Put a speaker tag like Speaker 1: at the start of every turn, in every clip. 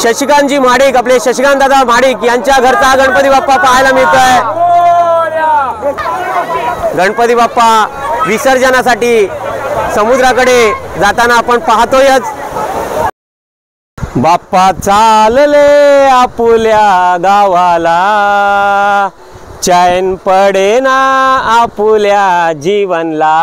Speaker 1: शशिकांतजी महाडिक, आपले शशिकांत दादा महाडिक यांच्या घरचा गणपती बाप्पा पाहायला मिळतोय। गणपती बाप्पा विसर्जनासाठी समुद्राकडे जाताना आपण पाहतोयच। बाप्पा चालले आपुल्या गावाला, चैन पडेना आपुल्या जीवनला।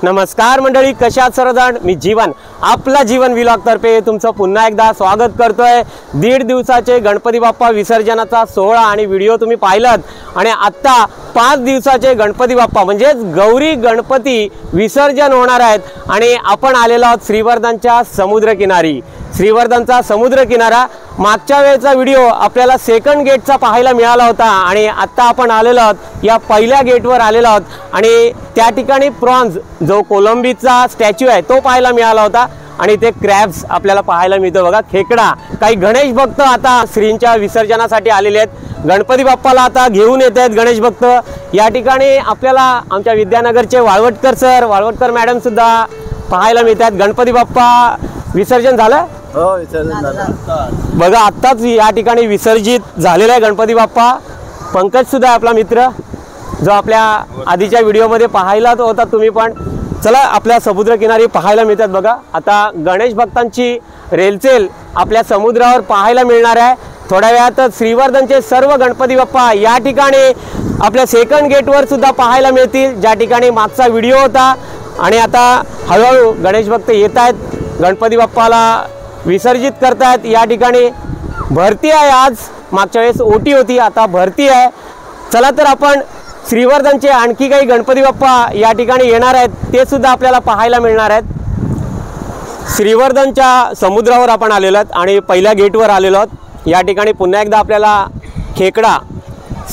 Speaker 1: नमस्कार मंडळी, कशा आहात सर्वजण? मी जीवन, आपला जीवन व्लॉग तर्फे तुमचं पुन्हा एकदा स्वागत करतोय। 1.5 दिवसाचे गणपती बाप्पा विसर्जनाचा सोहळा आणि व्हिडिओ तुम्ही पाहिलात आणि आता 5 दिवसाचे गणपती बाप्पा म्हणजे गौरी गणपती विसर्जन होणार आहेत आणि आपण आलेलो आहोत श्रीवर्धनच्या समुद्रकिनारी। श्रीवर्धनचा समुद्र किनारा मागच्या वेळेचा व्हिडिओ आपल्याला सेकंड गेटचा पाहायला मिळाला होता आणि आता आपण आलेलो आहोत या पहिल्या गेटवर आलेलो आहोत आणि त्या ठिकाणी प्रॉन्स जो कोलंबीचा स्टॅच्यू आहे तो पाहायला मिळाला होता आणि ते क्रॅब्स आपल्याला पाहायला मिळतो बघा, खेकडा। काही गणेश भक्त आता श्रींच्या विसर्जनासाठी आलेले आहेत, गणपती बाप्पाला आता घेऊन येत आहेत गणेश भक्त। या ठिकाणी आपल्याला आमच्या विद्यानगरचे वाळवटकर सर, वाळवटकर मॅडम सुद्धा पाहायला मिळत आहेत। गणपती बाप्पा विसर्जन झालं?
Speaker 2: हो, विसर्जन झालं
Speaker 1: बघा, आत्ताच या ठिकाणी विसर्जित झालेला आहे गणपती बाप्पा। पंकज सुद्धा आपला मित्र जो आपल्या आधीच्या व्हिडिओमध्ये पाहायला होता तुम्ही पण। चला, आपल्या समुद्रकिनारी पाहायला मिळतात बघा। आता गणेश भक्तांची रेलचेल आपल्या समुद्रावर पाहायला मिळणार आहे। थोड्या वेळातच श्रीवर्धनचे सर्व गणपती बाप्पा या ठिकाणी आपल्या सेकंड गेटवर सुद्धा पाहायला मिळतील, ज्या ठिकाणी मागचा व्हिडिओ होता। आणि आता हळूहळू गणेश भक्त येत आहेत, गणपती बाप्पाला विसर्जित करतायत। या ठिकाणी भरती आहे, आज मागच्या वेळेस ओटी होती, आता भरती आहे। चला तर आपण श्रीवर्धनचे आणखी काही गणपती बाप्पा या ठिकाणी येणार आहेत ते सुद्धा आपल्याला पाहायला मिळणार आहेत। श्रीवर्धनच्या समुद्रावर आपण आलेलो आहोत आणि पहिल्या गेटवर आलेलो आहोत। या ठिकाणी पुन्हा एकदा आपल्याला खेकडा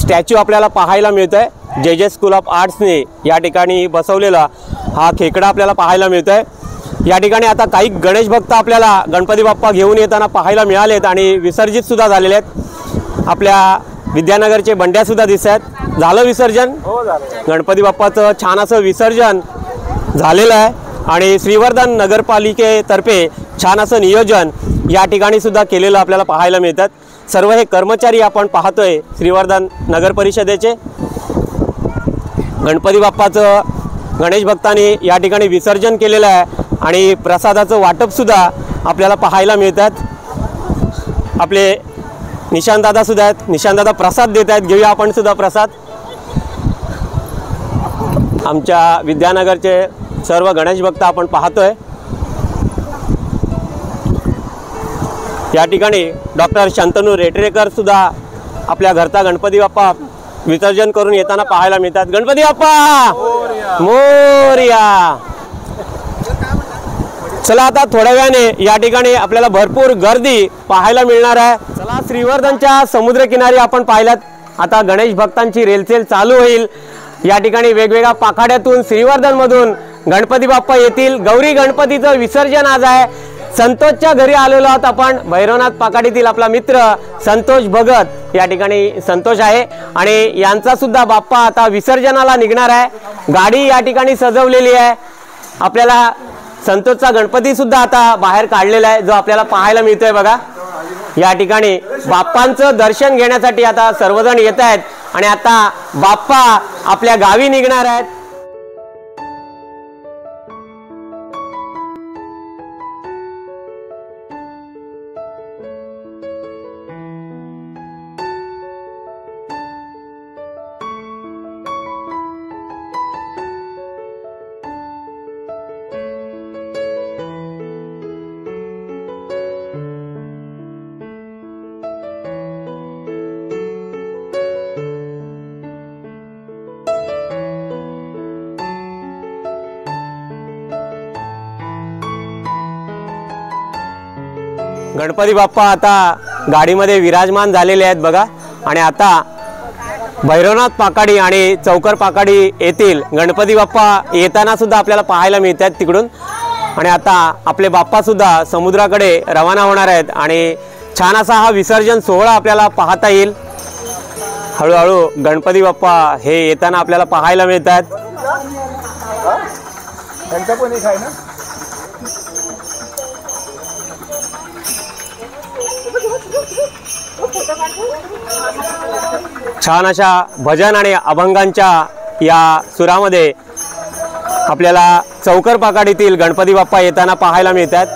Speaker 1: स्टॅच्यू आपल्याला पाहायला मिळतोय। जे स्कूल ऑफ आर्ट्सने या ठिकाणी बसवलेला हा खेकडा आपल्याला पाहायला मिळतोय। या ठिकाणी आता काही गणेश भक्त आपल्याला गणपती बाप्पा घेऊन येताना पाहायला मिळालेत आणि विसर्जित सुद्धा झालेले आहेत। आपल्या विद्यानगरचे बंड्या सुद्धा दिसत आहेत। झालं विसर्जन?
Speaker 2: हो, झालं।
Speaker 1: गणपती बाप्पाचं छान असं विसर्जन झालेलं आहे आणि श्रीवर्धन नगरपालिकेतर्फे छान असं नियोजन या ठिकाणी सुद्धा केलेलं आपल्याला पाहायला मिळतात। सर्व हे कर्मचारी आपण पाहतोय श्रीवर्धन नगर परिषदेचे। गणपती बाप्पाचं गणेश भक्तांनी या ठिकाणी विसर्जन केलेलं आहे आणि प्रसादाचं वाटप सुद्धा आपल्याला पाहायला मिळतात। आपले निशांत दादा सुद्धा आहेत, निशांत दादा प्रसाद देत आहेत, घेऊया आपण सुद्धा प्रसाद। आमच्या विद्यानगरचे सर्व गणेश भक्त आपण पाहतोय। या ठिकाणी डॉक्टर शंतनू रेटरेकर सुद्धा आपल्या घरचा गणपती बाप्पा विसर्जन करून येताना पाहायला मिळतात। गणपती बाप्पा मोरया। चला, आता थोड्या वेळाने या ठिकाणी आपल्याला भरपूर गर्दी पाहायला मिळणार आहे। चला, श्रीवर्धनच्या समुद्रकिनारी आपण पाहिलात, आता गणेश भक्तांची रेलचेल चालू होईल। या ठिकाणी वेगवेगळ्या पाखाड्यातून श्रीवर्धनमधून गणपती बाप्पा येतील। गौरी गणपतीचं विसर्जन आज आहे। संतोषच्या घरी आलेलो आहोत आपण। भैरवनाथ पाखाडीतील आपला मित्र संतोष भगत या ठिकाणी संतोष आहे आणि यांचा सुद्धा बाप्पा आता विसर्जनाला निघणार आहे। गाडी या ठिकाणी सजवलेली आहे। आपल्याला संतोषचा गणपती सुद्धा आता बाहेर काढलेला आहे, जो आपल्याला पाहायला मिळतोय बघा। या ठिकाणी बाप्पांचं दर्शन घेण्यासाठी आता सर्वजण येत आहेत आणि आता बाप्पा आपल्या गावी निघणार आहेत। गणपती बाप्पा आता गाडीमध्ये विराजमान झालेले आहेत बघा आणि आता भैरवनाथ पाखाडी आणि चौकर पाखाडी येथील गणपती बाप्पा येताना सुद्धा आपल्याला पाहायला मिळतात तिकडून। आणि आता आपले बाप्पा सुद्धा समुद्राकडे रवाना होणार आहेत आणि छान असा हा विसर्जन सोहळा आपल्याला पाहता येईल। हळूहळू गणपती बाप्पा हे येताना आपल्याला पाहायला मिळतात। छान अशा भजन आणि अभंगांच्या या सुरामध्ये आपल्याला चौकर पाकाडीतील गणपती बाप्पा येताना पाहायला मिळतात।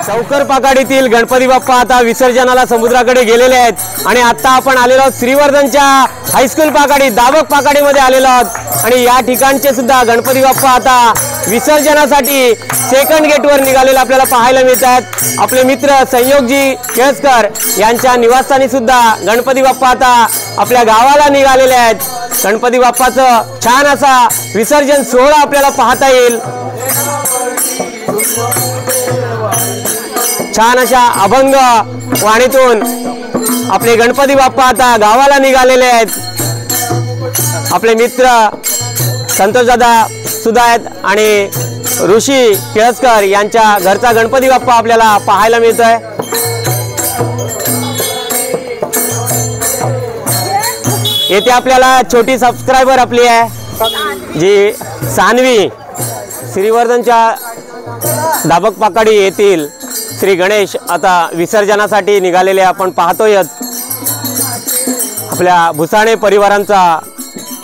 Speaker 1: चौकर पाकाडीतील गणपती बाप्पा आता विसर्जनाला समुद्राकडे गेलेले आहेत आणि आता आपण आलेलो आहोत श्रीवर्धनच्या हायस्कूल पाकाडी दाबक पाकाडीमध्ये आलेलो आहोत आणि या ठिकाणचे सुद्धा गणपती बाप्पा आता विसर्जनासाठी सेकंड गेटवर निघालेले आपल्याला पाहायला मिळतात। आपले मित्र संयोगजी केळसकर यांच्या निवासस्थानी सुद्धा गणपती बाप्पा आता आपल्या गावाला निघालेले आहेत। गणपती बाप्पाचं छान असा विसर्जन सोहळा आपल्याला पाहता येईल। छान अशा अभंग वाणीतून आपले गणपती बाप्पा आता गावाला निघालेले आहेत। आपले मित्र संतोषदादा सुद्धा आहेत आणि ऋषी केळसकर यांच्या घरचा गणपती बाप्पा आपल्याला पाहायला मिळतोय। येथे आपल्याला छोटी सबस्क्रायबर आपली आहे जी सान्वी श्रीवर्धनच्या दाबक पाकाडी येथील श्री गणेश आता विसर्जनासाठी निघालेले आपण पाहतोय। आपल्या भुसाणे परिवारांचा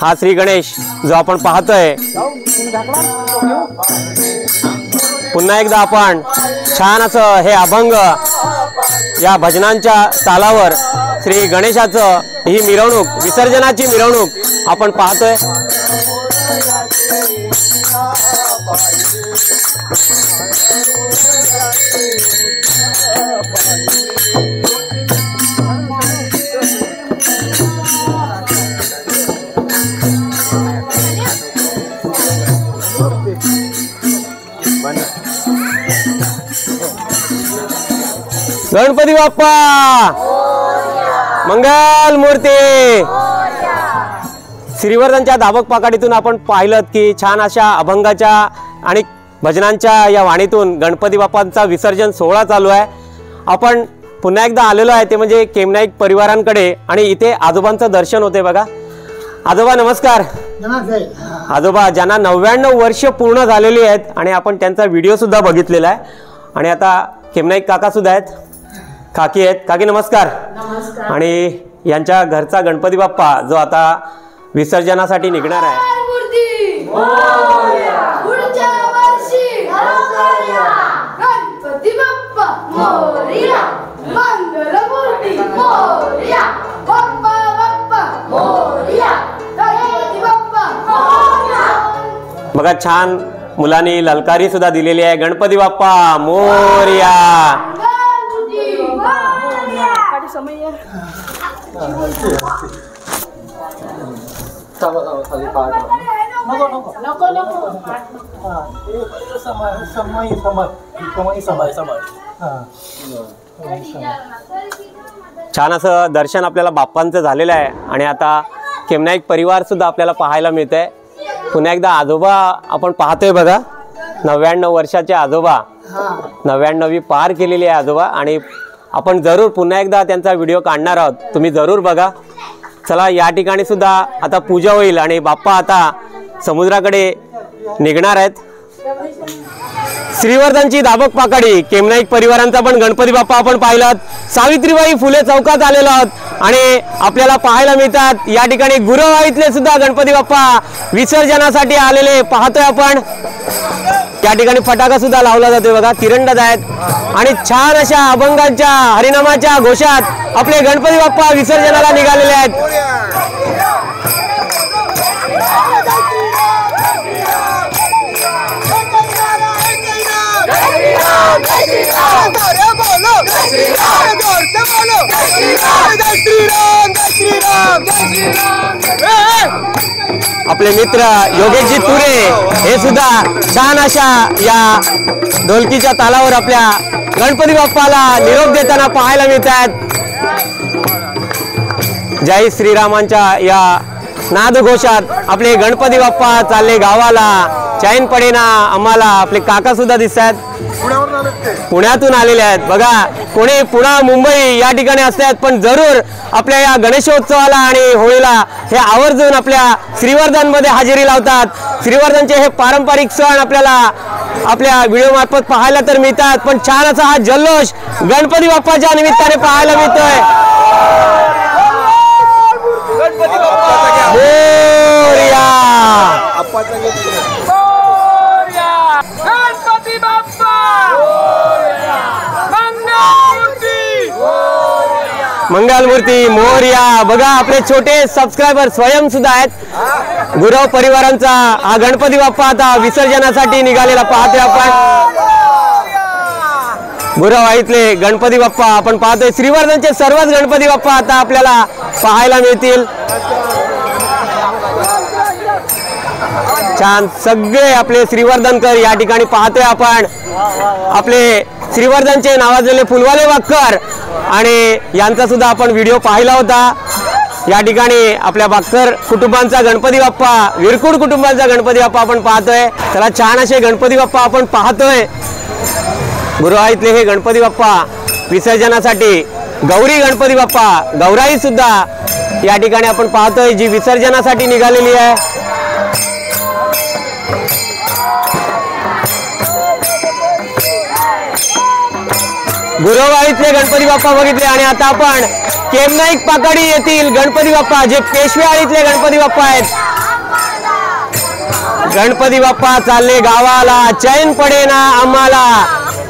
Speaker 1: हा श्री गणेश जो आपण पाहतोय। पुन्हा एकदा आपण छान असं हे अभंग या भजनांच्या तालावर श्री गणेशाचं ही मिरवणूक विसर्जनाची मिरवणूक आपण पाहतोय। गणपती बाप्पा मंगल मूर्ती। श्रीवर्धनच्या दाबक पाकाडीतून आपण पाहिलं की छान अशा अभंगाच्या आणि भजनांच्या या वाणीतून गणपती बाप्पांचा विसर्जन सोहळा चालू आहे। आपण पुन्हा एकदा आलेलो आहे ते म्हणजे केमनाईक परिवारांकडे आणि इथे आजोबांचं दर्शन होते बघा। आजोबा नमस्कार। आजोबा ज्यांना 99 वर्ष पूर्ण झालेली आहेत आणि आपण त्यांचा व्हिडिओ सुद्धा बघितलेला आहे आणि आता केमनाईक काका सुद्धा आहेत, काकी आहेत। काकी नमस्कार। आणि यांच्या घरचा गणपती बाप्पा जो आता विसर्जनासाठी निघणार आहे। बघा छान मुलांनी ललकारी सुद्धा दिलेली आहे। गणपती बाप्पा मोरया। छान असं दर्शन आपल्याला बाप्पांचं झालेलं आहे आणि आता केमनाईक परिवार सुद्धा आपल्याला पाहायला मिळतंय। पुन्हा एकदा आजोबा आपण पाहतोय बघा, 99 वर्षाचे आजोबा, 99वी पार केलेली आहे आजोबा आणि आपण जरूर पुन्हा एकदा त्यांचा व्हिडिओ काढणार आहोत, तुम्ही जरूर बघा। चला या ठिकाणी सुद्धा आता पूजा होईल आणि बाप्पा आता समुद्राकडे निघणार आहेत। श्रीवर्धनची दाबक पाकाडी केमनाईक परिवारांचा पण गणपती बाप्पा आपण पाहिलात. सावित्रीबाई फुले चौकात आलेलो आहोत आणि आपल्याला पाहायला मिळतात या ठिकाणी गुरवाईतले सुद्धा गणपती बाप्पा विसर्जनासाठी आलेले पाहतोय आपण. या ठिकाणी फटाका सुद्धा लावला जातोय बघा, तिरंदाज आहेत आणि छान अशा अभंगांच्या हरिनामाच्या घोषात आपले गणपती बाप्पा विसर्जनाला निघालेले आहेत. आपले मित्र योगेशजी तुरे हे सुद्धा छान अशा या ढोलकीच्या तालावर आपल्या गणपती बाप्पाला निरोप देताना पाहायला मिळतात. जय श्रीरामांच्या या नादघोषात आपले गणपती बाप्पा चालले गावाला, चैन पडेना आम्हाला. आपले काका सुद्धा दिसत आहेत, पुण्यातून आलेले आहेत बघा. कोणी पुणा मुंबई या ठिकाणी असतात पण जरूर आपल्या या गणेशोत्सवाला आणि होळीला हे आवर्जून आपल्या श्रीवर्धन मध्ये हजेरी लावतात. श्रीवर्धनचे हे पारंपरिक सण आपल्याला आपल्या व्हिडिओ मार्फत पाहायला तर मिळतात, पण छान असा हा जल्लोष गणपती बाप्पाच्या निमित्ताने पाहायला मिळतोय. मंगलमूर्ती मोरया. बघा आपले छोटे सबस्क्रायबर स्वयं सुद्धा आहेत. गुरव परिवारांचा हा गणपती बाप्पा आता विसर्जनासाठी निघालेला पाहतोय आपण. गुरवाईतले गणपती बाप्पा आपण पाहतोय. श्रीवर्धनचे सर्वच गणपती बाप्पा आता आपल्याला पाहायला मिळतील. छान सगळे आपले श्रीवर्धनकर या ठिकाणी पाहतोय आपण. आपले श्रीवर्धनचे नावाजलेले फुलवाले वाक्कर आणि यांचा सुद्धा आपण व्हिडिओ पाहिला होता. या ठिकाणी आपल्या बाक्कर कुटुंबांचा गणपती बाप्पा, विरकुड कुटुंबांचा गणपती बाप्पा आपण पाहतोय. त्याला छान असे गणपती बाप्पा आपण पाहतोय. गुरुवाईतले हे गणपती बाप्पा विसर्जनासाठी गौरी गणपती बाप्पा, गौराई सुद्धा या ठिकाणी आपण पाहतोय जी विसर्जनासाठी निघालेली आहे. गुरवाईतले गणपती बाप्पा बघितले आणि आता आपण केमनाईक पाकाडी येथील गणपती बाप्पा जे पेशवेआळीतले गणपती बाप्पा आहेत. गणपती बाप्पा चालले गावाला, चैन पडेना आम्हाला.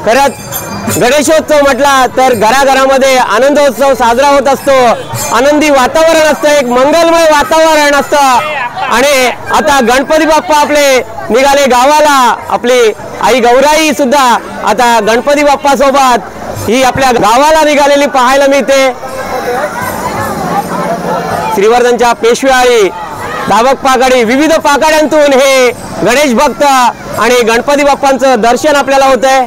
Speaker 1: खरंच गणेशोत्सव म्हटला तर घराघरामध्ये आनंदोत्सव साजरा होत असतो, आनंदी वातावरण असतं, एक मंगलमय वातावरण असतं आणि आता गणपती बाप्पा आपले निघाले गावाला. आपली आई गौराई सुद्धा आता गणपती बाप्पा सोबत ही आपल्या गावाला निघालेली पाहायला मिळते. श्रीवर्धनच्या पेशवेआळी, दाबक पाकाडी, विविध पाकाड्यांतून हे गणेश भक्त आणि गणपती बाप्पांचं दर्शन आपल्याला होतंय.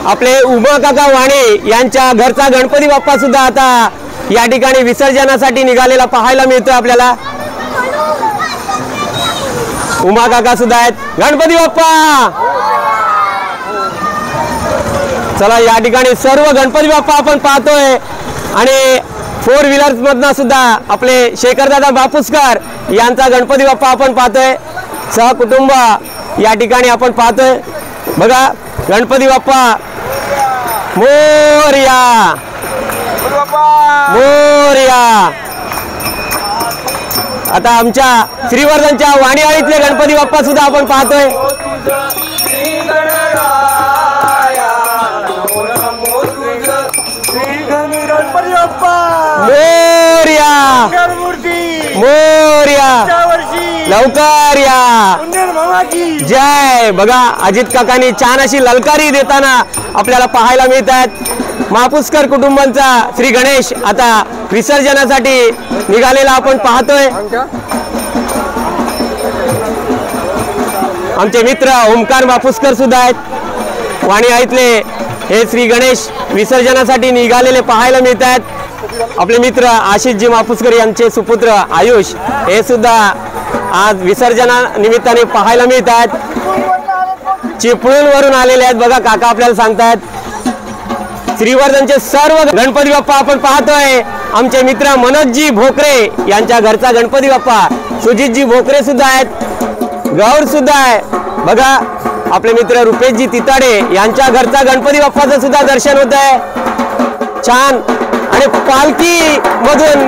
Speaker 1: आपले उमा काका वाणी यांच्या घरचा गणपती बाप्पा सुद्धा आता या ठिकाणी विसर्जनासाठी निघालेला पाहायला मिळतोय आपल्याला. उमा काका सुद्धा आहेत. गणपती बाप्पा चला, या ठिकाणी सर्व गणपती बाप्पा आपण पाहतोय आणि 4 व्हीलर्स मधनं सुद्धा आपले शेखरदादा बापूसकर यांचा गणपती बाप्पा आपण पाहतोय. सहकुटुंब या ठिकाणी आपण पाहतोय. बघा गणपती बाप्पा मोरया मोरया. आता आमच्या श्रीवर्धनच्या वाणीआळीतले गणपती बाप्पा सुद्धा आपण पाहतोय. मोरया मोरया लवकर या, जय. बघा अजित काकांनी छान अशी ललकारी देताना आपल्याला पाहायला मिळतात. मापुसकर कुटुंबांचा श्री गणेश आता विसर्जनासाठी निघालेला आपण पाहतोय. आमचे मित्र ओमकार मापुसकर सुद्धा आहेत. वाणीआळीतले हे श्री गणेश विसर्जनासाठी निघालेले पाहायला मिळतात. आपले मित्र आशिषजी मापुसकर यांचे सुपुत्र आयुष हे सुद्धा आज विसर्जना निमित्ताने पाहायला मिळतात. चिपळूणवरून आलेले आहेत. बघा काका आपल्याला सांगतात. श्रीवर्धनचे सर्व गणपती बाप्पा आपण पाहतोय. आमचे मित्र मनोजजी भोकरे यांच्या घरचा गणपती बाप्पा, सुजितजी भोकरे सुद्धा आहेत, गौर सुद्धा आहे. बघा आपले मित्र रुपेशजी तिताडे यांच्या घरचा गणपती बाप्पाचं सुद्धा दर्शन होत आहे छान. आणि पालखी मधून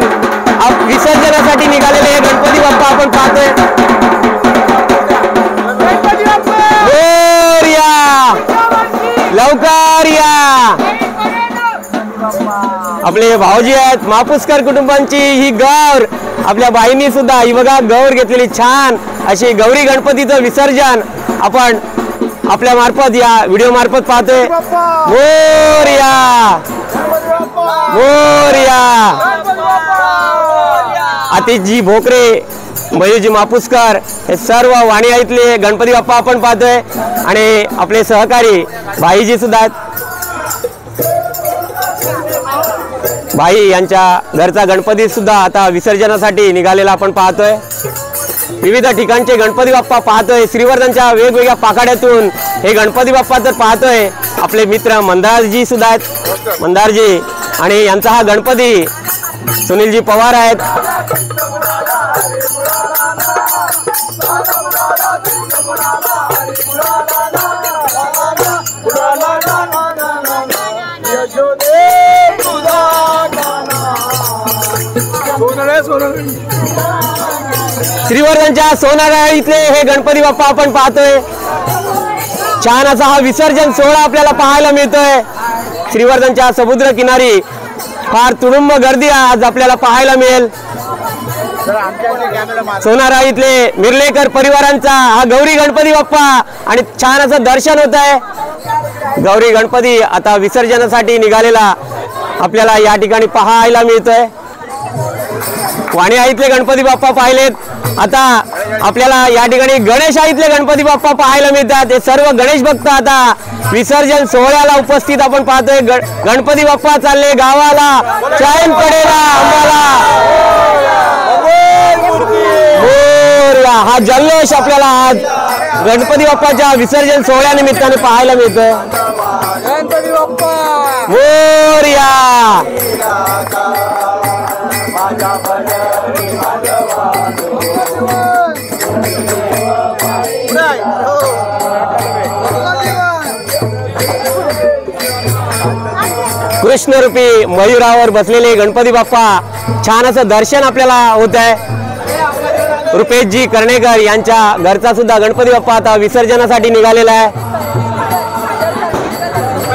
Speaker 1: विसर्जनासाठी निघालेले हे गणपती बाप्पा आपण पाहतोय. लवकर या. आपले भाऊजी आहेत मापुसकर कुटुंबांची ही गौर आपल्या बाईंनी सुद्धा ही बघा गौर घेतलेली छान अशी गौरी गणपतीचं विसर्जन आपण आपल्या मार्फत या व्हिडिओ मार्फत पाहतोय. मोरया मोरया. आतिशजी भोकरे मयूरजी मापुसकर हे सर्व वाणियाईतले गणपती बाप्पा आपण पाहतोय आणि आपले सहकारी भाईजी सुद्धा आहेत. भाई यांच्या घरचा गणपती सुद्धा आता विसर्जनासाठी निघालेला आपण पाहतोय. विविध ठिकाणचे गणपती बाप्पा पाहतोय. श्रीवर्धनच्या वेगवेगळ्या पाखाड्यातून हे गणपती बाप्पा तर पाहतोय. आपले मित्र मंदारजी सुद्धा आहेत मंदारजी आणि यांचा हा गणपती सुनीलजी पवार आहेत. श्रीवर्धनच्या सोनारा इथले हे गणपती बाप्पा आपण पाहतोय. छान असा हा विसर्जन सोहळा आपल्याला पाहायला मिळतोय. श्रीवर्धनच्या समुद्र किनारी फार तुडुंब गर्दी आज आपल्याला पाहायला मिळेल. सोनारा इथले मिर्लेकर परिवारांचा हा गौरी गणपती बाप्पा आणि छान असं दर्शन होत आहे. गौरी गणपती आता विसर्जनासाठी निघालेला आपल्याला या ठिकाणी पाहायला मिळतोय. वाणियाईतले गणपती बाप्पा पाहिलेत. आता आपल्याला या ठिकाणी गणेशाईतले गणपती बाप्पा पाहायला मिळतात. हे सर्व गणेश भक्त आता विसर्जन सोहळ्याला उपस्थित आपण पाहतोय. गणपती बाप्पा चालले गावाला चैन पडेला आम्हाला. हा जल्लोष आपल्याला आज गणपती बाप्पाच्या विसर्जन सोहळ्यानिमित्ताने पाहायला मिळतोय. गणपती बाप्पा मोरया. कृष्णरूपी मयुरावर बसलेले गणपती बाप्पा छान असं दर्शन आपल्याला होत आहे. रुपेशजी कर्णेकर यांच्या घरचा सुद्धा गणपती बाप्पा आता विसर्जनासाठी निघालेला आहे.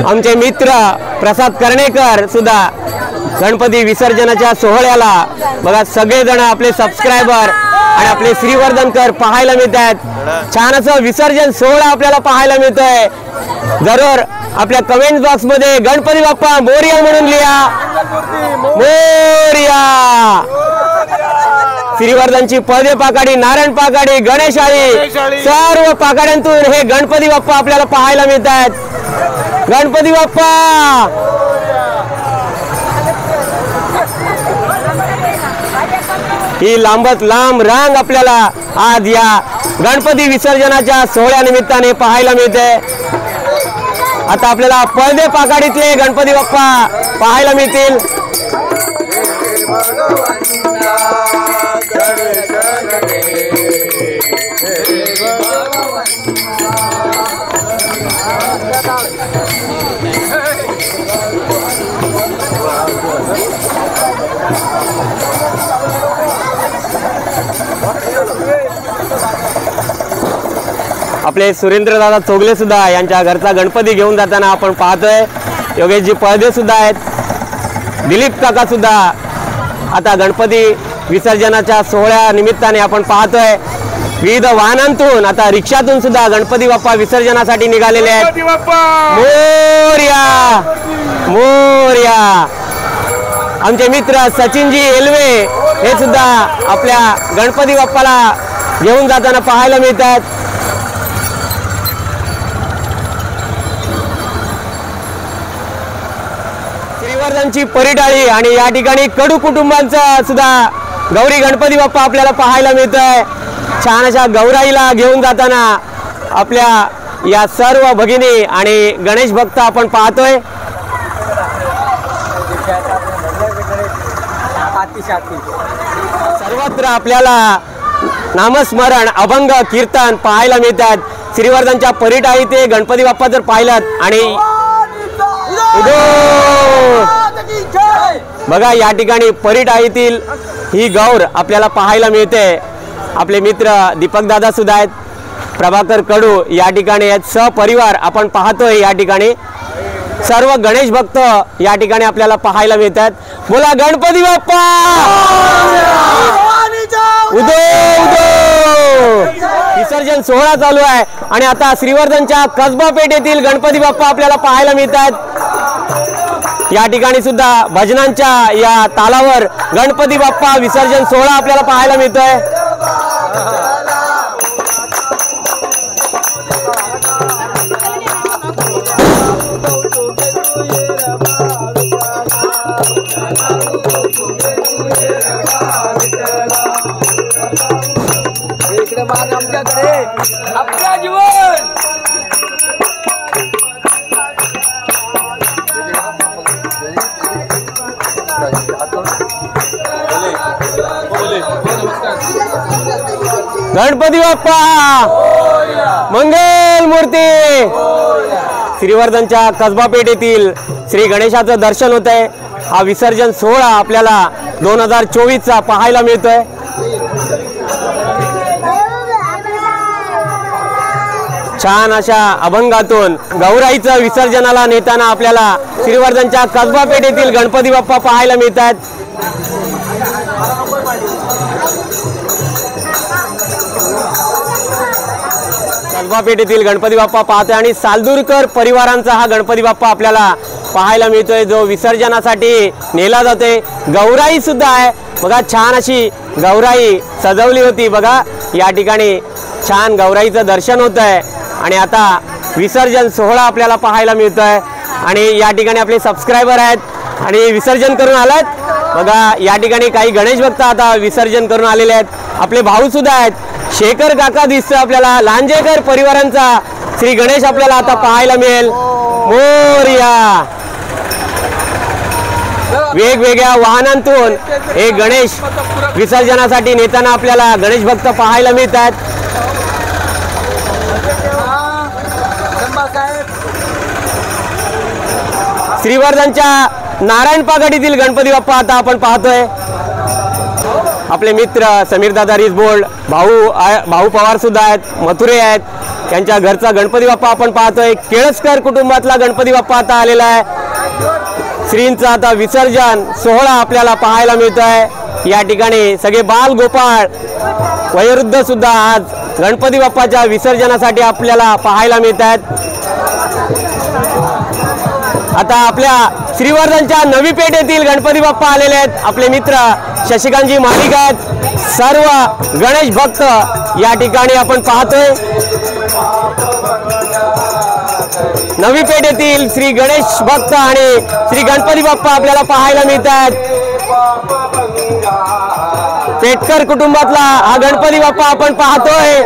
Speaker 1: आमचे मित्र प्रसाद कर्णेकर सुद्धा गणपती विसर्जनाच्या सोहळ्याला बघा सगळेजण आपले सबस्क्रायबर आणि आपले श्रीवर्धनकर पाहायला मिळत आहेत. छान असं विसर्जन सोहळा आपल्याला पाहायला मिळतोय. जरूर आपल्या कमेंट बॉक्स मध्ये गणपती बाप्पा मोरया म्हणून लिहा. मोरया. श्रीवर्धनची पदे पाकाडी नारायण पाकाडी गणेशाळी सर्व पाकाड्यांतून हे गणपती बाप्पा आपल्याला पाहायला मिळत आहेत. गणपती बाप्पा ही लांबत लांब रांग आपल्याला आज या गणपती विसर्जनाच्या सोहळ्या निमित्ताने पाहायला मिळते. आता आपल्याला पडदे पाकाडीतले गणपती बाप्पा पाहायला मिळतील. आपले सुरेंद्र दादा चोगले सुद्धा यांच्या घरचा गणपती घेऊन जाताना आपण पाहतोय. योगेशजी पळदे सुद्धा आहेत. दिलीप काका सुद्धा आता गणपती विसर्जनाच्या सोहळ्या निमित्ताने आपण पाहतोय. विविध वाहनांतून आता रिक्षातून सुद्धा गणपती बाप्पा विसर्जनासाठी निघालेले आहेत. मोरया मोरया. आमचे मित्र सचिनजी एलवे हे सुद्धा आपल्या गणपती बाप्पाला घेऊन जाताना पाहायला मिळतात. श्रीवर्धनची परिटाळी आणि या ठिकाणी कडू कुटुंबांचा सुद्धा गौरी गणपती बाप्पा आपल्याला पाहायला मिळतोय. छान अशा गौराईला घेऊन जाताना आपल्या या सर्व भगिनी आणि गणेश भक्त आपण पाहतोय. सर्वत्र आपल्याला नामस्मरण अभंग कीर्तन पाहायला मिळतात. श्रीवर्धनच्या परिटा इथे गणपती बाप्पा जर पाहिलात आणि बघा या ठिकाणी परिटा येथील ही गौर आपल्याला पाहायला मिळते। आपले मित्र दीपक दादा सुद्धा आहेत, प्रभाकर कडू या ठिकाणी आहेत, सहपरिवार आपण पाहतोय या ठिकाणी सर्व गणेश भक्त या ठिकाणी आपल्याला पाहायला मिळतात। बोला गणपती बाप्पा उदो उदो। विसर्जन सोहळा चालू आहे आणि आता श्रीवर्धनच्या कसबा पेठ येथील गणपती बाप्पा आपल्याला पाहायला मिळतात। या ठिकाणी सुद्धा भजनांच्या या तालावर गणपती बाप्पा विसर्जन सोहळा आपल्याला पाहायला मिळतोय।
Speaker 2: आपल्या जीवन
Speaker 1: गणपती बाप्पा मंगल मूर्ती। श्रीवर्धनच्या कसबा पेठ येथील श्री गणेशाचं दर्शन होत आहे। हा विसर्जन सोहळा आपल्याला 2024चा पाहायला मिळतोय। छान अशा अभंगातून गौराईचं विसर्जनाला नेताना आपल्याला श्रीवर्धनच्या कसबा पेठ येथील गणपती बाप्पा पाहायला मिळतात। कसबा पेठ येथील गणपती बाप्पा पाहतोय आणि सालदूरकर परिवारांचा हा गणपती बाप्पा आपल्याला पाहायला मिळतोय जो विसर्जनासाठी नेला जातोय। गौराई सुद्धा आहे बघा, छान अशी गौराई सजवली होती बघा। या ठिकाणी छान गौराईचं दर्शन होत आहे आणि आता विसर्जन सोहळा आपल्याला पाहायला मिळतोय आणि या ठिकाणी आपले सबस्क्रायबर आहेत आणि विसर्जन करून आलात बघा। या ठिकाणी काही गणेश भक्त आता विसर्जन करून आलेले आहेत। आपले भाऊ सुद्धा आहेत, शेखर काका दिसतोय आपल्याला, लांजेकर परिवारांचा श्री गणेश आपल्याला आता पाहायला मिळेल। मोरया। वेगवेगळ्या वाहनांतून हे गणेश विसर्जनासाठी नेताना आपल्याला गणेश भक्त पाहायला मिळतात। श्रीवर्धनच्या नारायण पागड येथील गणपती बाप्पा आता आपण पाहतोय। आपले मित्र समीर दादा रिसबोल्ड, भाऊ पवार सुद्धा आहेत, मथुरे आहेत, त्यांच्या घरचा गणपती बाप्पा आपण पाहतोय। केळसकर कुटुंबातला गणपती बाप्पा आता आलेला आहे। श्रींचा आता विसर्जन सोहळा आपल्याला पाहायला मिळतोय। या ठिकाणी सगळे बाल गोपाळ वयोवृद्ध सुद्धा आज गणपती बाप्पाच्या विसर्जनासाठी आपल्याला पाहायला मिळतात। आता आपल्या श्रीवर्धनच्या नवी पेठ येथील गणपती बाप्पा आलेले आहेत। आपले मित्र शशिकांतजी मालिक आहेत, सर्व गणेश भक्त या ठिकाणी आपण पाहतोय। नवी पेठ येथील श्री गणेश भक्त आणि श्री गणपती बाप्पा आपल्याला पाहायला मिळतात। पेटकर कुटुंबातला हा गणपती बाप्पा आपण पाहतोय।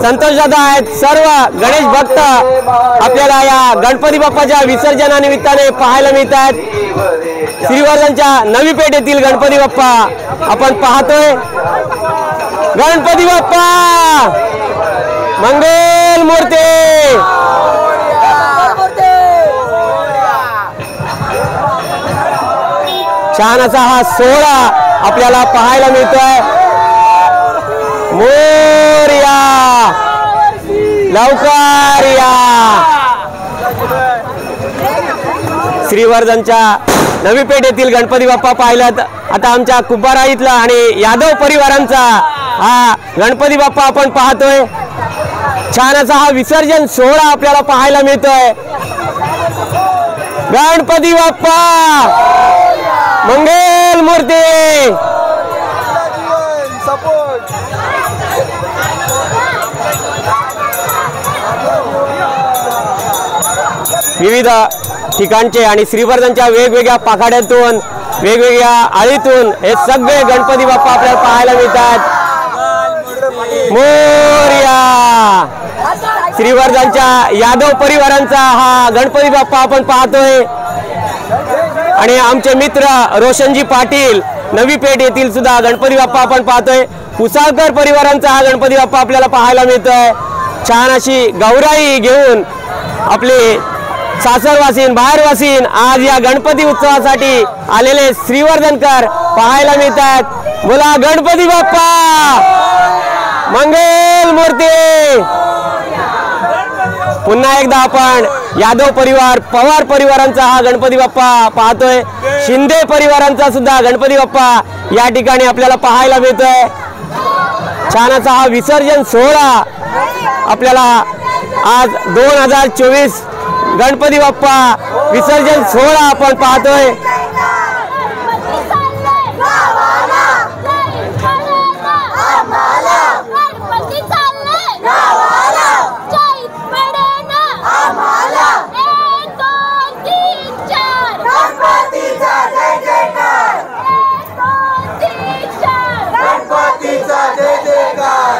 Speaker 1: संतोष दादा आहेत, सर्व गणेश भक्त आपल्याला या गणपती बाप्पाच्या विसर्जनानिमित्ताने पाहायला मिळतात। श्रीवर्धनच्या नवी पेठ येथील गणपती बाप्पा आपण पाहतोय। गणपती बाप्पा मंगल मूर्ती। छान असा हा सोहळा आपल्याला पाहायला मिळतोय। मोरया, लवकर या। श्रीवर्धनच्या नवी पेठ येथील गणपती बाप्पा पाहिलात आता आमच्या कुंभारा इथला आणि यादव परिवारांचा हा गणपती बाप्पा आपण पाहतोय। छान असा हा विसर्जन सोहळा आपल्याला पाहायला मिळतोय। गणपती बाप्पा मंगल मूर्ती। विविध ठिकाणचे आणि श्रीवर्धनच्या वेगवेगळ्या पाखाड्यातून वेगवेगळ्या आळीतून हे सगळे गणपती बाप्पा आपल्याला पाहायला मिळतात। मोरया। श्रीवर्धनच्या यादव परिवारांचा हा गणपती बाप्पा आपण पाहतोय आणि आमचे मित्र रोशनजी पाटील नवी पेठ येथील सुद्धा गणपती बाप्पा आपण पाहतोय। पुसाळकर परिवारांचा हा गणपती बाप्पा आपल्याला पाहायला मिळतोय। छान अशी गौराई घेऊन आपले सासरवासीन बाहेरवासीन आज या गणपती उत्सवासाठी आलेले श्रीवर्धनकर पाहायला मिळतात। बोला गणपती बाप्पा मंगल मूर्ती। पुन्हा एकदा आपण यादव परिवार पवार परिवारांचा हा गणपती बाप्पा पाहतोय, शिंदे परिवारांचा सुद्धा गणपती बाप्पा या ठिकाणी आपल्याला पाहायला मिळतोय। छान असा हा विसर्जन सोहळा आपल्याला आज 2024 गणपती बाप्पा विसर्जन सोहळा आपण पाहतोय।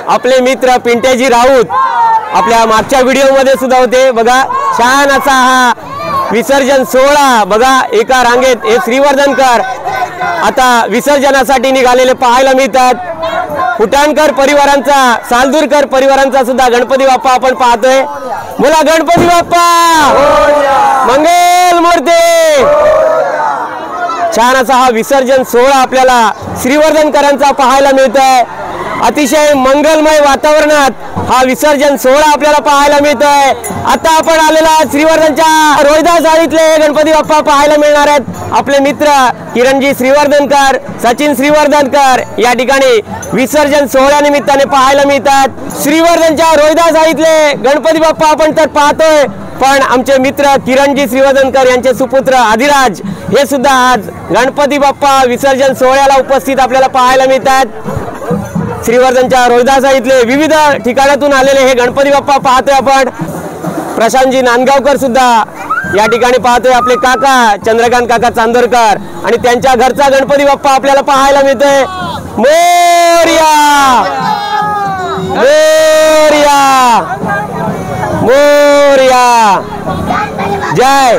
Speaker 1: आपले मित्र पिंट्याजी राऊत आपल्या मागच्या व्हिडिओमध्ये सुद्धा होते बघा। छान असा हा विसर्जन सोहळा बघा, एका रांगेत हे श्रीवर्धनकर आता विसर्जनासाठी निघालेले पाहायला मिळतात। फुटाणकर परिवारांचा सालदूरकर परिवारांचा सुद्धा गणपती बाप्पा आपण पाहतोय। बोला गणपती बाप्पा मंगल मूर्ती। छान असा हा विसर्जन सोहळा आपल्याला श्रीवर्धनकरांचा पाहायला मिळतोय। अतिशय मंगलमय वातावरणात हा विसर्जन सोहळा आपल्याला पाहायला मिळतोय। आता आपण आलेला श्रीवर्धनच्या रोहिदास चाळीतले गणपती बाप्पा पाहायला मिळणार आहेत। आपले मित्र किरणजी श्रीवर्धनकर सचिन श्रीवर्धनकर या ठिकाणी विसर्जन सोहळ्यानिमित्ताने पाहायला मिळतात। श्रीवर्धनच्या रोहिदास चाळीतले गणपती बाप्पा आपण तर पाहतोय, पण आमचे मित्र किरणजी श्रीवर्धनकर यांचे सुपुत्र आदिराज हे सुद्धा आज गणपती बाप्पा विसर्जन सोहळ्याला उपस्थित आपल्याला पाहायला मिळतात। श्रीवर्धनच्या रोहिदास इथले विविध ठिकाणातून आलेले हे गणपती बाप्पा पाहतोय आपण। प्रशांतजी नांदगावकर सुद्धा या ठिकाणी पाहतोय। आपले काका चंद्रकांत काका चांदोरकर आणि त्यांच्या घरचा गणपती बाप्पा आपल्याला पाहायला मिळतोय। मोरया मोरया मोरया जय।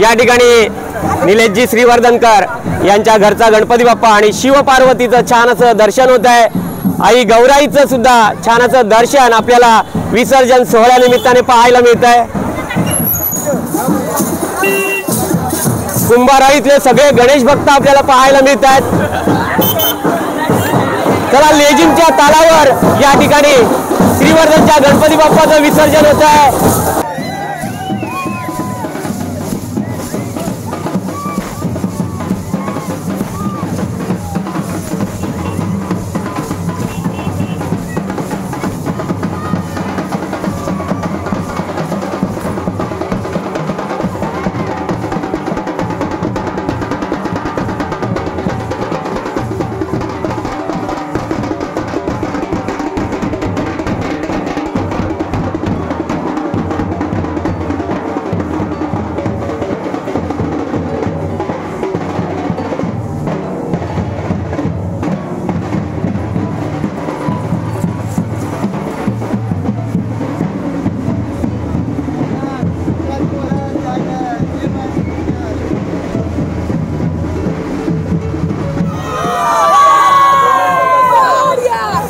Speaker 1: या ठिकाणी निलेशजी श्रीवर्धनकर यांच्या घरचा गणपती बाप्पा आणि शिवपार्वतीचं छान असं दर्शन होत आहे। आई गौराईचं सुद्धा छान असं दर्शन आपल्याला विसर्जन सोहळ्यानिमित्ताने पाहायला मिळत आहे। कुंभाराईतले सगळे गणेश भक्त आपल्याला पाहायला मिळत आहेत। चला लेझिमच्या तालावर या ठिकाणी श्रीवर्धनच्या गणपती बाप्पाचं विसर्जन होत आहे।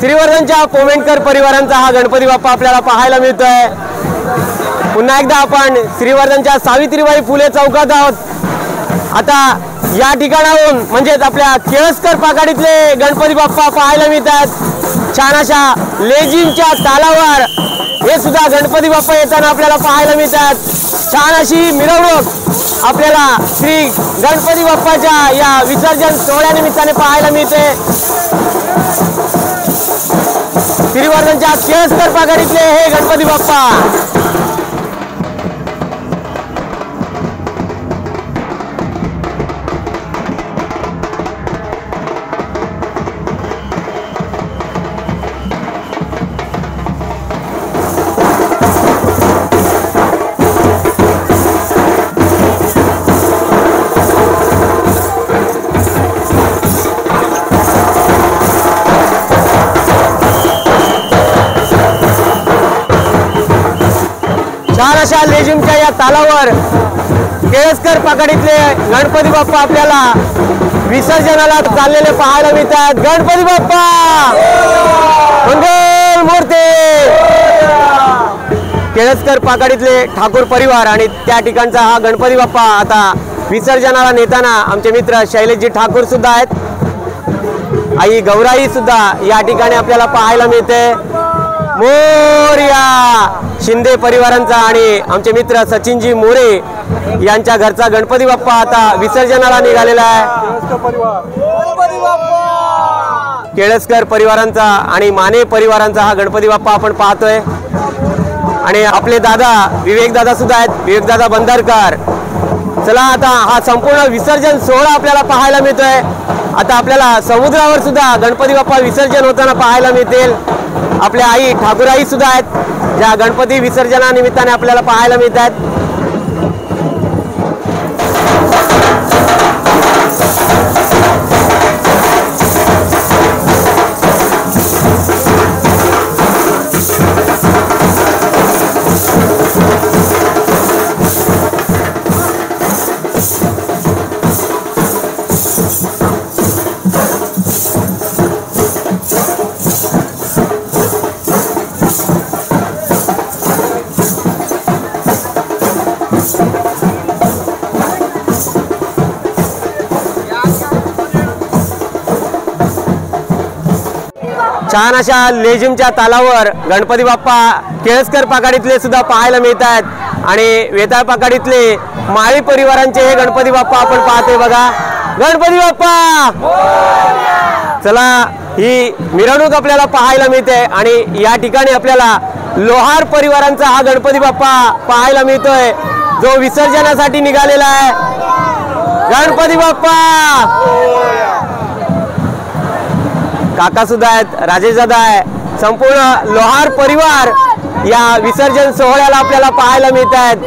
Speaker 1: श्रीवर्धनच्या कोमेंटकर परिवारांचा हा गणपती बाप्पा आपल्याला पाहायला मिळतोय। पुन्हा एकदा आपण श्रीवर्धनच्या सावित्रीबाई फुले चौकात आहोत। आता या ठिकाणाहून म्हणजेच आपल्या केळसकर पाकाडीतले गणपती बाप्पा पाहायला मिळतात। छान अशा लेझिमच्या तालावर हे सुद्धा गणपती बाप्पा येताना आपल्याला पाहायला मिळतात। छान अशी मिरवणूक आपल्याला श्री गणपती बाप्पाच्या या विसर्जन सोहळ्यानिमित्ताने पाहायला मिळते। श्रीवर्धनच्या केळसकर पाकाडीतले हे गणपती बाप्पा। छान अशा लेझिमच्या या तालावर केळसकर पाकाडीतले गणपती बाप्पा आपल्याला विसर्जनाला चाललेले पाहायला मिळतात. गणपती बाप्पा मंगल मूर्ती. केळसकर पाकाडीतले ठाकूर परिवार आणि त्या ठिकाणचा हा गणपती बाप्पा आता विसर्जनाला नेताना आमचे मित्र शैलेशजी ठाकूर सुद्धा आहेत. आई गौराई सुद्धा या ठिकाणी आपल्याला पाहायला मिळते. मोरया शिंदे परिवारांचा आणि आमचे मित्र सचिनजी मोरे यांच्या घरचा गणपती बाप्पा आता विसर्जनाला निघालेला आहे. केळसकर परिवारांचा आणि माने परिवारांचा हा गणपती बाप्पा आपण पाहतोय. आणि आपले दादा विवेक दादा सुद्धा आहेत, विवेक दादा बंधारकर. चला आता हा संपूर्ण विसर्जन सोहळा आपल्याला पाहायला मिळतोय. आता आपल्याला समुद्रावर सुद्धा गणपती बाप्पा विसर्जन होताना पाहायला मिळतील. आपल्या आई ठाकूराई सुद्धा आहेत, ज्या गणपती विसर्जनानिमित्ताने आपल्याला पाहायला मिळतात. छान अशा लेझिमच्या तालावर गणपती बाप्पा केळसकर पाकाडीतले सुद्धा पाहायला मिळत आहेत. आणि वेताळ पाकाडीतले माळी परिवारांचे हे गणपती बाप्पा आपण पाहतोय बघा. गणपती बाप्पा चला ही मिरवणूक आपल्याला पाहायला मिळते. आणि या ठिकाणी आपल्याला लोहार परिवारांचा हा गणपती बाप्पा पाहायला मिळतोय, जो विसर्जनासाठी निघालेला आहे. गणपती बाप्पा काका सुद्धा आहेत, राजेश दादा आहे. संपूर्ण लोहार परिवार या विसर्जन सोहळ्याला आपल्याला पाहायला मिळत आहेत.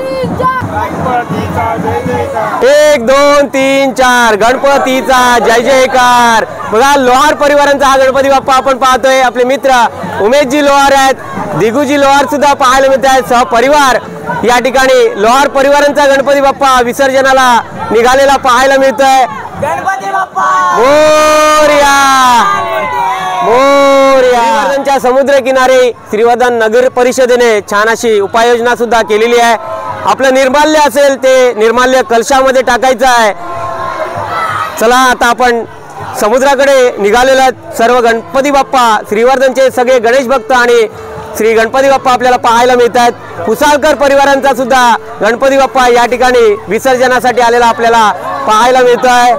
Speaker 1: 1 2 3 4 गणपतीचा जय जयकार. बघा लोहार परिवारांचा हा गणपती बाप्पा आपण पाहतोय. आपले मित्र उमेशजी लोहार आहेत, दिगूजी लोहार सुद्धा पाहायला मिळत आहेत. सहपरिवार या ठिकाणी लोहार परिवारांचा गणपती बाप्पा विसर्जनाला निघालेला पाहायला मिळतोय.
Speaker 3: गणपती बाप्पा
Speaker 1: मोरया मोरया. समुद्र किनारी श्रीवर्धन नगर परिषदेने छान अशी उपाययोजना सुद्धा केलेली आहे. आपलं निर्माल्य असेल ते निर्माल्य कलशामध्ये टाकायचं आहे. चला आता आपण समुद्राकडे निघालेला सर्व गणपती बाप्पा श्रीवर्धनचे सगळे गणेश भक्त आणि श्री गणपती बाप्पा आपल्याला पाहायला मिळत आहेत. कुसाळकर परिवारांचा सुद्धा गणपती बाप्पा या ठिकाणी विसर्जनासाठी आलेला आपल्याला पाहायला मिळतो आहे.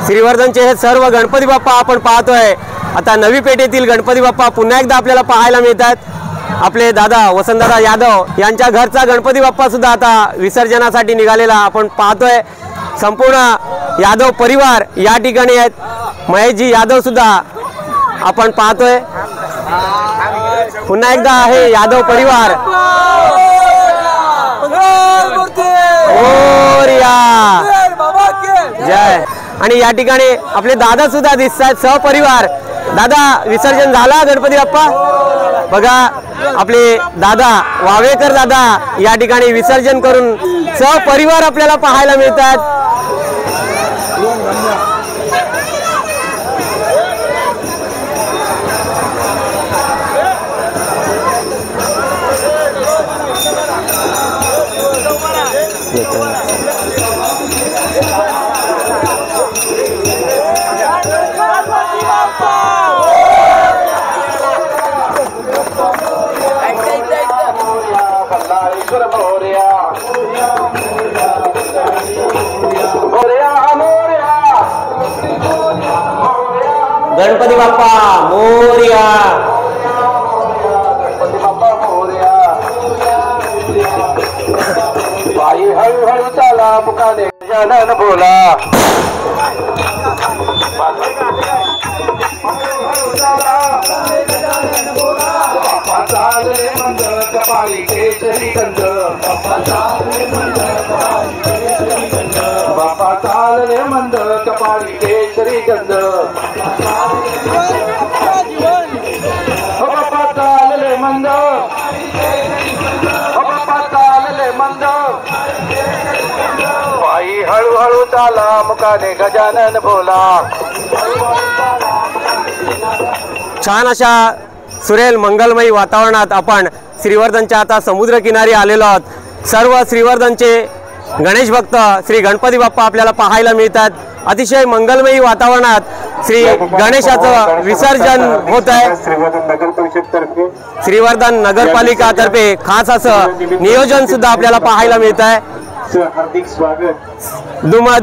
Speaker 1: श्रीवर्धनचे हे सर्व गणपती बाप्पा आपण पाहतोय. आता नवी पेठेतील गणपती बाप्पा पुन्हा एकदा आपल्याला पाहायला मिळतात. आपले दादा वसंतदादा यादव यांच्या घरचा गणपती बाप्पा सुद्धा आता विसर्जनासाठी निघालेला आपण पाहतोय. संपूर्ण यादव परिवार या ठिकाणी आहेत. महेशजी यादव सुद्धा आपण पाहतोय. पुन्हा एकदा आहे यादव परिवार. जय. आणि या ठिकाणी आपले दादा सुद्धा दिसतात सहपरिवार. दादा विसर्जन झाला गणपती बाप्पा. बघा आपले दादा वावेकर दादा या ठिकाणी विसर्जन करून सहपरिवार आपल्याला पाहायला मिळतात. गणपती बाप्पा मोरया.
Speaker 4: गणपती बाप्पा मोरया. बाई हळूहळू चाला मुकाने गजानन बोला. हळूहळू चाला कपाळी केशरी गंध बाप्पा चालले मंद कपाळी केशरी गंध बाप्पा चालले मंद बाप्पा चालले मंद पायी हळूहळू चाला मुखाने गजानन बोला.
Speaker 1: छान अशा सुरेल मंगलमयी वातावरणात आपण श्रीवर्धनच्या आता समुद्र किनारी आलेलो आहोत. सर्व श्रीवर्धनचे गणेश भक्त श्री गणपती बाप्पा आपल्याला पाहायला मिळतात. अतिशय मंगलमयी वातावरणात श्री गणेशाचं विसर्जन होत आहे. श्रीवर्धन नगरपालिका तर्फे खास असं नियोजन सुद्धा आपल्याला पाहायला मिळत आहे.
Speaker 4: हार्दिक स्वागत.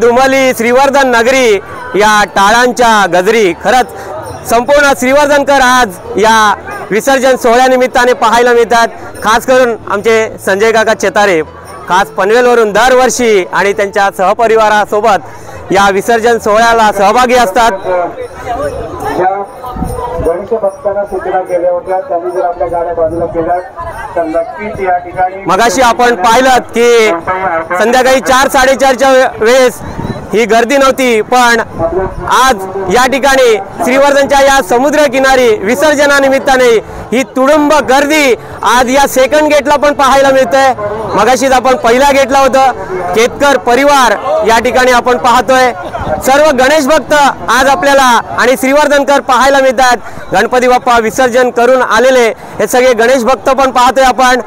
Speaker 1: दुमली श्रीवर्धन नगरी या टाळांच्या गजरी. खरंच संपूर्ण श्रीवर्धनकर आज या विसर्जन सोहळ्यानिमित्ताने पाहायला मिळतात. खास करून आमचे संजय काका चेतारे खास पनवेलवरून दरवर्षी आणि त्यांच्या सहपरिवारासोबत या विसर्जन सोहळ्याला सहभागी असतात.
Speaker 4: गणेश भक्तांना सूचना केल्या होत्या, त्यांनी जर आपल्या गाड्या बाजूला केल्या तर नक्कीच या ठिकाणी.
Speaker 1: मगाशी आपण पाहिलं की संध्याकाळी 4-4:30च्या वेळेस ही गर्दी नव्हती, पण आज या ठिकाणी श्रीवर्धनच्या या समुद्र किनारी विसर्जनानिमित्ताने ही तुडुंब गर्दी आज या सेकंड गेटला पण पाहायला मिळते. मगाशीच आपण पहिल्या गेटला होतं. केतकर परिवार या ठिकाणी आपण पाहतोय. सर्व गणेश भक्त आज आपल्याला आणि श्रीवर्धनकर पाहायला मिळतात. गणपती बाप्पा विसर्जन करून आलेले हे सगळे गणेश भक्त पण पाहतोय आपण.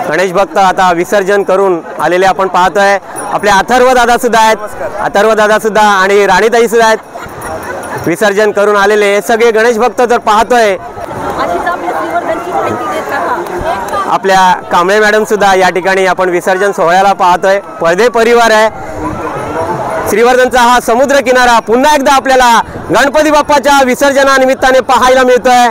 Speaker 1: गणेश भक्त आता विसर्जन करून आलेले आपण पाहतोय. आपले अथर्व दादा सुद्धा आहेत. अथर्व दादा सुद्धा आणि राणीताई सुद्धा आहेत. विसर्जन करून आलेले हे सगळे गणेश भक्त जर पाहतोय. आपल्या कांबळे मॅडम सुद्धा या ठिकाणी आपण विसर्जन सोहळ्याला पाहतोय. पडदे परिवार आहे. श्रीवर्धनचा हा समुद्र किनारा पुन्हा एकदा आपल्याला गणपती बाप्पाच्या विसर्जनानिमित्ताने पाहायला मिळतोय.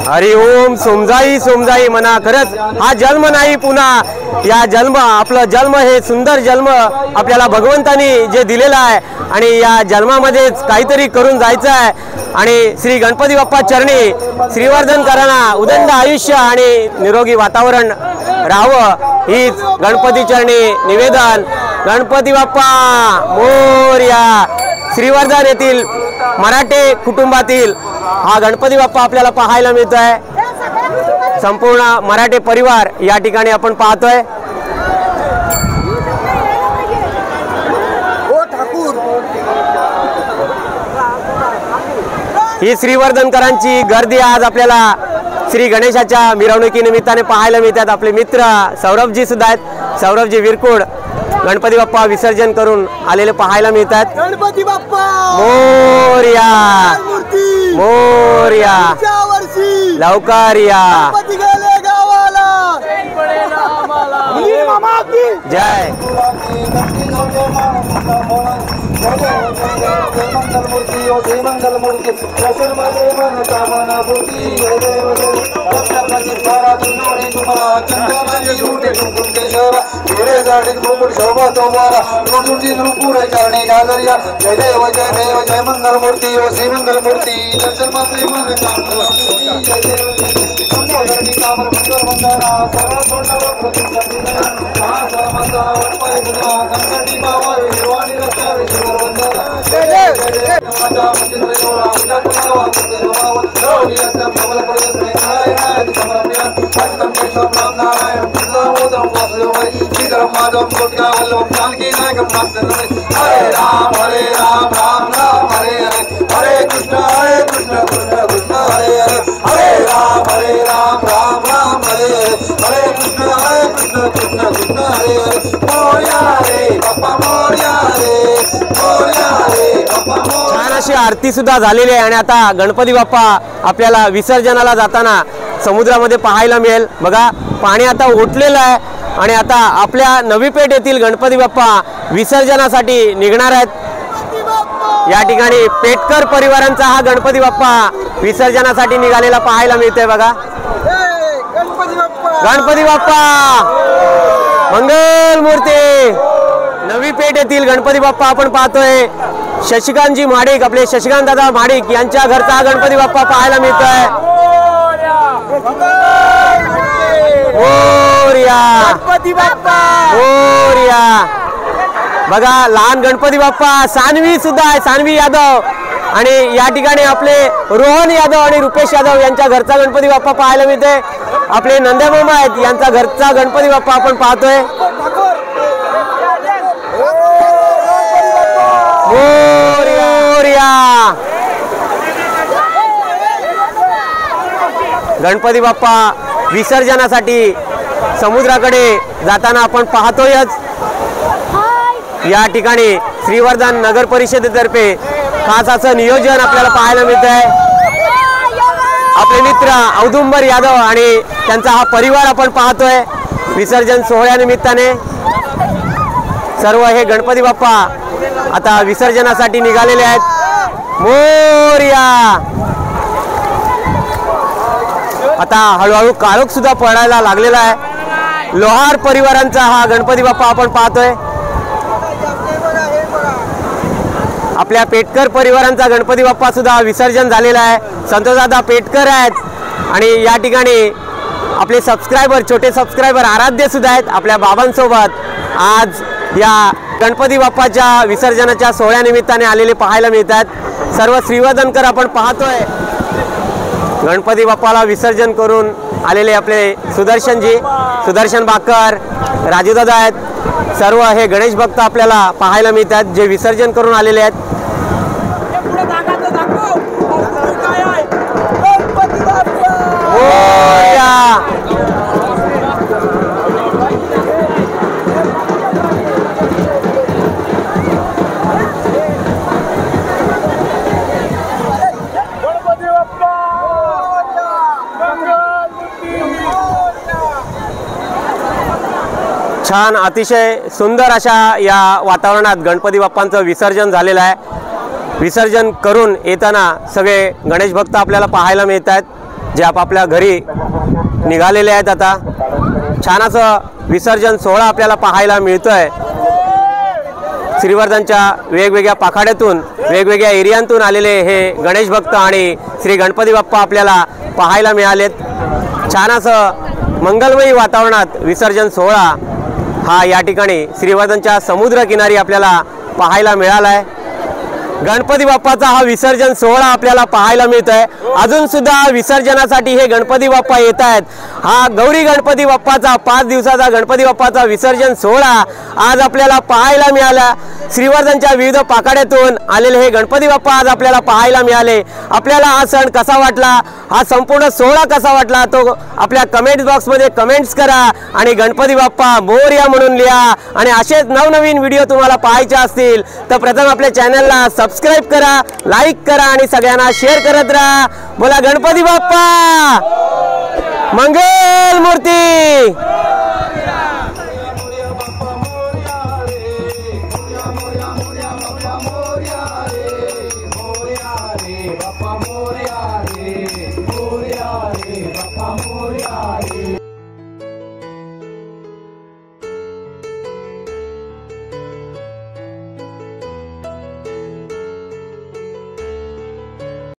Speaker 1: हरी ओम सोमजाई सोमजाई म्हणा. खरंच हा जन्म नाही पुन्हा. या जन्म आपलं जन्म हे सुंदर जन्म आपल्याला भगवंतानी जे दिलेला आहे आणि या जन्मामध्येच काहीतरी करून जायचं आहे. आणि श्री गणपती बाप्पा चरणी श्रीवर्धनकरांना उदंड आयुष्य आणि निरोगी वातावरण राहावं हीच गणपती चरणी निवेदन. गणपती बाप्पा मोरया. श्रीवर्धन येथील मराठे कुटुंबातील हा गणपती बाप्पा आपल्याला पाहायला मिळतोय. संपूर्ण मराठे परिवार या ठिकाणी आपण पाहतोय. ही श्रीवर्धनकरांची गर्दी आज आपल्याला श्री गणेशाच्या मिरवणुकीनिमित्ताने पाहायला मिळतात. आपले मित्र सौरभजी सुद्धा आहेत. सौरभजी विरकुड गणपती बाप्पा विसर्जन करून आलेले पाहायला मिळतात.
Speaker 2: गणपती बाप्पा
Speaker 1: मोरया मोरया लवकर या. जय
Speaker 4: जय मंगलमूर्ती ओ श्री मंगलमूर्ती दर्शन मात्रे मन हरे राम राम राम हरे हरे हरे कृष्ण कृष्ण कृष्ण हरे हरे हरे राम राम राम हरे हरे कृष्ण कृष्ण कृष्ण हरे हरे मोरया रे बाप्पा मोरया रे बाप्पा मोरया.
Speaker 1: छान अशी आरती सुद्धा झालेली आहे आणि आता गणपती बाप्पा आपल्याला विसर्जनाला जाताना समुद्रामध्ये पाहायला मिळेल. बघा पाणी आता ओटलेलं आहे आणि आता आपल्या नवी पेठ येथील गणपती बाप्पा विसर्जनासाठी निघणार आहेत. या ठिकाणी पेटकर परिवारांचा हा गणपती बाप्पा विसर्जनासाठी निघालेला पाहायला मिळतोय. बघा
Speaker 2: गणपती बाप्पा
Speaker 1: गणपती बाप्पा मंगल मूर्ती. नवी पेठ येथील गणपती बाप्पा आपण पाहतोय. शशिकांतजी महाडिक, आपले शशिकांत दादा महाडिक यांच्या घरचा गणपती बाप्पा पाहायला मिळतोय. मोरया
Speaker 2: गणपती बाप्पा
Speaker 1: मोरया. बघा लहान गणपती बाप्पा. सानवी सुद्धा आहे, सानवी यादव. आणि या ठिकाणी आपले रोहन यादव आणि रुपेश यादव यांच्या घरचा गणपती बाप्पा पाहायला मिळते. आपले नंद्या मामा आहेत, यांचा घरचा गणपती बाप्पा आपण पाहतोय. मोरया. गणपती बाप्पा विसर्जनासाठी समुद्राकडे जाताना आपण पाहतोयच. या ठिकाणी श्रीवर्धन नगर परिषदेतर्फे खास असं नियोजन आपल्याला पाहायला मिळत आहे. आपले मित्र औदुंबर यादव आणि त्यांचा हा परिवार आपण पाहतोय विसर्जन सोहळ्यानिमित्ताने. सर्व हे गणपती बाप्पा आता विसर्जनासाठी निघालेले आहेत. मोरया. आता हळूहळू काळोख सुद्धा पडायला लागलेला आहे. लोहार परिवारांचा हा गणपती बाप्पा आपण पाहतोय. आपल्या पेटकर परिवारांचा गणपती बाप्पा सुद्धा विसर्जन झालेला आहे. संतोषदादा पेटकर आहेत आणि या ठिकाणी आपले सबस्क्रायबर, छोटे सबस्क्रायबर आराध्य सुद्धा आहेत आपल्या बाबांसोबत आज या गणपती बाप्पाच्या विसर्जनाच्या सोहळ्यानिमित्ताने आलेले पाहायला मिळतात. सर्व श्रीवर्धनकर आपण पाहतोय. गणपती बाप्पाला विसर्जन करून आलेले आपले सुदर्शनजी, सुदर्शन बाकर, राजूदादा आहेत. सर्व हे गणेश भक्त आपल्याला पाहायला मिळतात जे विसर्जन करून आलेले आहेत. छान अतिशय सुंदर अशा या वातावरणात गणपती बाप्पांचं विसर्जन झालेलं आहे. विसर्जन करून येताना सगळे गणेश भक्त आपल्याला पाहायला मिळत आहेत जे आपापल्या घरी निघालेले आहेत. आता छान असं विसर्जन सोहळा आपल्याला पाहायला मिळतोय. श्रीवर्धनच्या वेगवेगळ्या पाखाड्यातून, वेगवेगळ्या एरियांतून आलेले हे गणेश भक्त आणि श्री गणपती बाप्पा आपल्याला पाहायला मिळालेत. छान असं मंगलमयी वातावरणात विसर्जन सोहळा हा या ठिकाणी श्रीवर्धनच्या समुद्र किनारी आपल्याला पाहायला मिळाला आहे. गणपती बाप्पाचा हा विसर्जन सोहळा आपल्याला पाहायला मिळतोय. अजून सुद्धा विसर्जनासाठी हे गणपती बाप्पा येत आहेत. हा गौरी गणपती बाप्पाचा 5 दिवसाचा गणपती बाप्पाचा विसर्जन सोहळा आज आपल्याला पाहायला मिळाला. श्रीवर्धनच्या विविध पाखाड्यातून आलेले हे गणपती बाप्पा आज आपल्याला पाहायला मिळाले. आपल्याला हा सण कसा वाटला, हा संपूर्ण सोहळा कसा वाटला तो आपल्या कमेंट बॉक्समध्ये कमेंट्स करा आणि गणपती बाप्पा मोरया म्हणून लिहा. आणि असेच नवनवीन व्हिडिओ तुम्हाला पाहायचे असतील तर प्रथम आपल्या चॅनलला सबस्क्राईब करा, लाईक करा आणि सगळ्यांना शेअर करत राहा. बोला गणपती बाप्पा मंगल मूर्ती.
Speaker 4: बाप्पा मोरया.